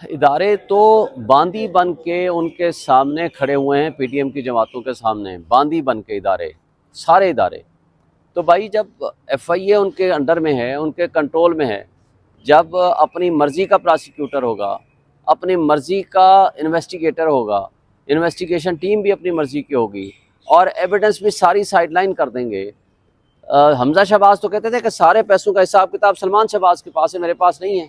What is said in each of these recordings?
ادارے تو باندی بن کے ان کے سامنے کھڑے ہوئے ہیں، پی ٹی ایم کی جماعتوں کے سامنے باندی بن کے ادارے، سارے ادارے۔ تو بھائی جب ایف آئی اے ان کے انڈر میں ہے، ان کے کنٹرول میں ہے، جب اپنی مرضی کا پراسیکیوٹر ہوگا، اپنی مرضی کا انویسٹیگیٹر ہوگا، انویسٹیگیشن ٹیم بھی اپنی مرضی کی ہوگی اور ایویڈنس بھی ساری سائیڈ لائن کر دیں گے۔ حمزہ شہباز تو کہتے تھے کہ سارے پیسوں کا حساب کتاب سلمان شہباز کے پاس ہے، میرے پاس نہیں ہے۔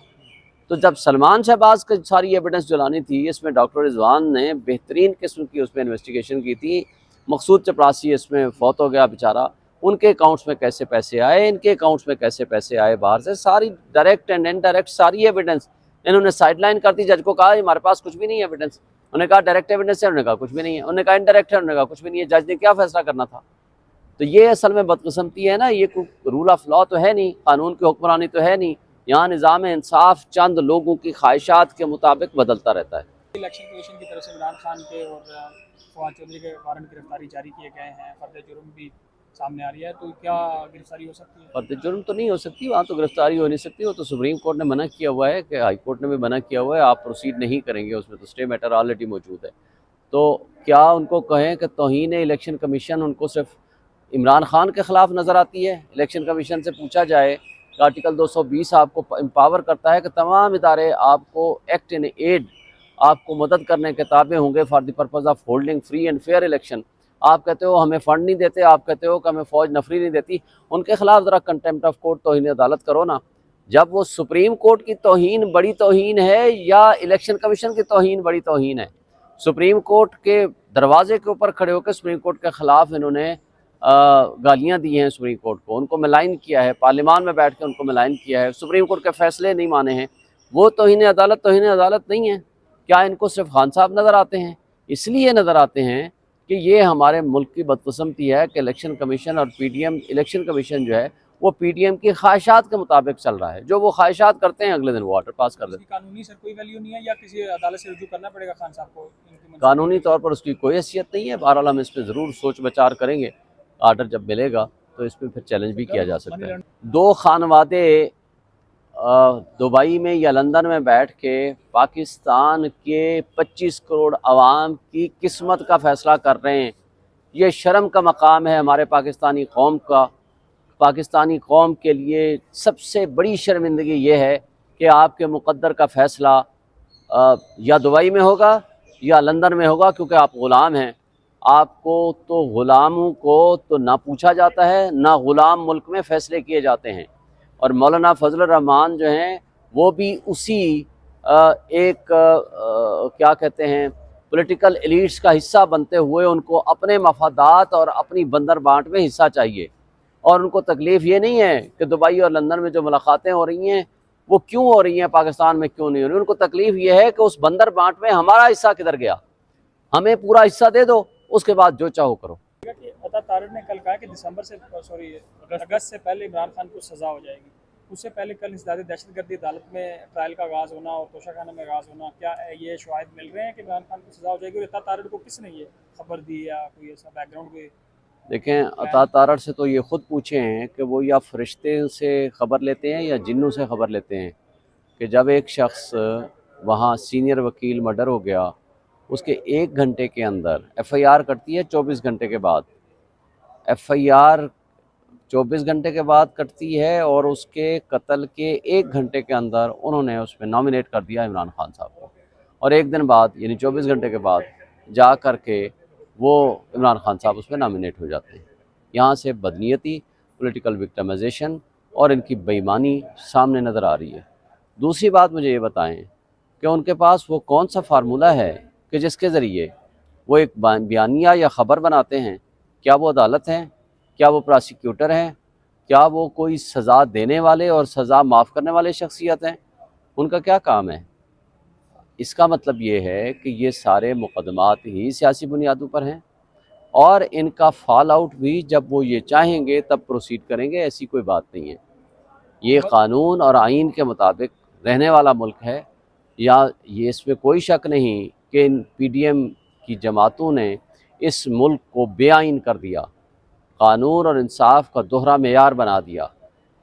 تو جب سلمان شہباز کی ساری ایویڈنس جلانی تھی، اس میں ڈاکٹر رضوان نے بہترین قسم کی اس میں انویسٹیگیشن کی تھی۔ مقصود چپراسی اس میں فوت ہو گیا بیچارہ، ان کے اکاؤنٹس میں کیسے پیسے آئے، ان کے اکاؤنٹس میں کیسے پیسے آئے باہر سے، ساری ڈائریکٹ اینڈ انڈائریکٹ ساری ایویڈنس انہوں نے سائیڈ لائن کر دی۔ جج کو کہا ہمارے پاس کچھ بھی نہیں ہے ایویڈنس، انہوں نے کہا ڈائریکٹ ایویڈنس ہے، انہوں نے کہا کچھ بھی نہیں ہے، انہوں نے کہا انڈائریکٹ ہے، انہوں نے کہا کچھ بھی نہیں ہے۔ جج نے کیا فیصلہ کرنا تھا؟ تو یہ اصل میں بدقسمتی ہے نا، یہ کوئی رول آف لا تو ہے نہیں، قانون کی حکمرانی تو ہے نہیں، یہاں نظام انصاف چند لوگوں کی خواہشات کے مطابق بدلتا رہتا ہے۔ الیکشن کمیشن کی طرف سے عمران خان کے اور فواد چودھری کے وارنٹ گرفتاری جاری کیے گئے ہیں، فرد جرم بھی سامنے آ رہی ہے، تو کیا گرفتاری ہو سکتی ہے؟ فرد جرم تو نہیں ہو سکتی، وہاں تو گرفتاری ہو نہیں سکتی، وہ تو سپریم کورٹ نے منع کیا ہوا ہے، کہ ہائی کورٹ نے بھی منع کیا ہوا ہے، آپ پروسیڈ نہیں کریں گے، اس میں تو اسٹے میٹر آلریڈی موجود ہے۔ تو کیا ان کو کہیں کہ توہین الیکشن کمیشن ان کو صرف عمران خان کے خلاف نظر آتی ہے؟ الیکشن کمیشن سے پوچھا جائے کہ آرٹیکل 220 آپ کو امپاور کرتا ہے کہ تمام ادارے آپ کو ایکٹ ان ایڈ، آپ کو مدد کرنے کے تابع ہوں گے for the purpose of holding free and fair election. آپ کہتے ہو ہمیں فنڈ نہیں دیتے، آپ کہتے ہو کہ ہمیں فوج نفری نہیں دیتی، ان کے خلاف ذرا کنٹمپٹ آف کورٹ توہین عدالت کرو نا۔ جب وہ سپریم کورٹ کی توہین بڑی توہین ہے یا الیکشن کمیشن کی توہین بڑی توہین ہے؟ سپریم کورٹ کے دروازے کے اوپر کھڑے ہو کے سپریم کورٹ کے خلاف انہوں نے گالیاں دی ہیں سپریم کورٹ کو، ان کو ملائن کیا ہے، پارلیمان میں بیٹھ کے ان کو ملائن کیا ہے، سپریم کورٹ کے فیصلے نہیں مانے ہیں۔ وہ توہین عدالت نہیں ہے؟ کیا ان کو صرف خان صاحب نظر آتے ہیں؟ اس لیے نظر آتے ہیں کہ یہ ہمارے ملک کی بدقسمتی ہے کہ الیکشن کمیشن اور P T M, election commission جو ہے وہ پی ٹی ایم کی خواہشات کے مطابق چل رہا ہے، جو وہ خواہشات کرتے ہیں اگلے دن وہ آرڈر پاس کر اس دیتے کی قانونی سر کوئی ویلیو نہیں ہے یا کسی عدالت سے رجوع کرنا پڑے گا خان صاحب کو ان کی ہیں۔ منظوری؟ قانونی طور پر اس کی کوئی حیثیت نہیں ہے، بہرحال ہم اس پہ ضرور سوچ بچار کریں گے، آرڈر جب ملے گا تو اس پہ پھر چیلنج بھی کیا جا سکتا ہے۔ دو خانوادے دبئی میں یا لندن میں بیٹھ کے پاکستان کے 25 کروڑ عوام کی قسمت کا فیصلہ کر رہے ہیں، یہ شرم کا مقام ہے ہمارے پاکستانی قوم کا۔ پاکستانی قوم کے لیے سب سے بڑی شرمندگی یہ ہے کہ آپ کے مقدر کا فیصلہ یا دبئی میں ہوگا یا لندن میں ہوگا، کیونکہ آپ غلام ہیں۔ آپ کو تو غلاموں کو تو نہ پوچھا جاتا ہے، نہ غلام ملک میں فیصلے کیے جاتے ہیں۔ اور مولانا فضل الرحمان جو ہیں وہ بھی اسی ایک کیا کہتے ہیں پولیٹیکل ایلیٹس کا حصہ بنتے ہوئے ان کو اپنے مفادات اور اپنی بندر بانٹ میں حصہ چاہیے، اور ان کو تکلیف یہ نہیں ہے کہ دبئی اور لندن میں جو ملاقاتیں ہو رہی ہیں وہ کیوں ہو رہی ہیں، پاکستان میں کیوں نہیں ہو رہی۔ ان کو تکلیف یہ ہے کہ اس بندر بانٹ میں ہمارا حصہ کدھر گیا، ہمیں پورا حصہ دے دو، اس کے بعد جو چاہو کرو۔ کہ عطا طارڑ نے کل کہا کہ اگست سے پہلے عمران خان کو سزا ہو جائے گی، اس سے پہلے کل انسداد دہشت گردی عدالت میں ٹرائل کا آغاز ہونا اور توشہ خانہ میں آغاز ہونا، کیا یہ شواہد مل رہے ہیں کہ عمران خان کو سزا ہو جائے گی؟ اور عطا طارڑ کو کس نے یہ خبر دی یا کوئی ایسا بیک گراؤنڈ کوئی؟ دیکھیں عطا طارڑ سے تو یہ خود پوچھیں ہیں کہ وہ یا فرشتے سے خبر لیتے ہیں یا جنوں سے خبر لیتے ہیں، کہ جب ایک شخص وہاں سینئر وکیل مرڈر ہو گیا، اس کے 1 گھنٹے کے اندر ایف آئی آر کٹتی ہے، 24 گھنٹے کے بعد ایف آئی آر 24 گھنٹے کے بعد کٹتی ہے، اور اس کے قتل کے 1 گھنٹے کے اندر انہوں نے اس میں نامینیٹ کر دیا عمران خان صاحب کو، اور 1 دن بعد یعنی 24 گھنٹے کے بعد جا کر کے وہ عمران خان صاحب اس میں نامینیٹ ہو جاتے ہیں۔ یہاں سے بدنیتی، پولیٹیکل وکٹمائزیشن اور ان کی بے ایمانی سامنے نظر آ رہی ہے۔ دوسری بات مجھے یہ بتائیں کہ ان کے پاس وہ کون سا فارمولہ ہے کہ جس کے ذریعے وہ ایک بیانیہ یا خبر بناتے ہیں؟ کیا وہ عدالت ہیں؟ کیا وہ پراسیکیوٹر ہیں؟ کیا وہ کوئی سزا دینے والے اور سزا معاف کرنے والے شخصیت ہیں؟ ان کا کیا کام ہے؟ اس کا مطلب یہ ہے کہ یہ سارے مقدمات ہی سیاسی بنیادوں پر ہیں، اور ان کا فال آؤٹ بھی جب وہ یہ چاہیں گے تب پروسیڈ کریں گے، ایسی کوئی بات نہیں ہے۔ یہ قانون اور آئین کے مطابق رہنے والا ملک ہے، یا یہ اس میں کوئی شک نہیں کہ ان پی ڈی ایم کی جماعتوں نے اس ملک کو بے آئین کر دیا، قانون اور انصاف کا دوہرا معیار بنا دیا۔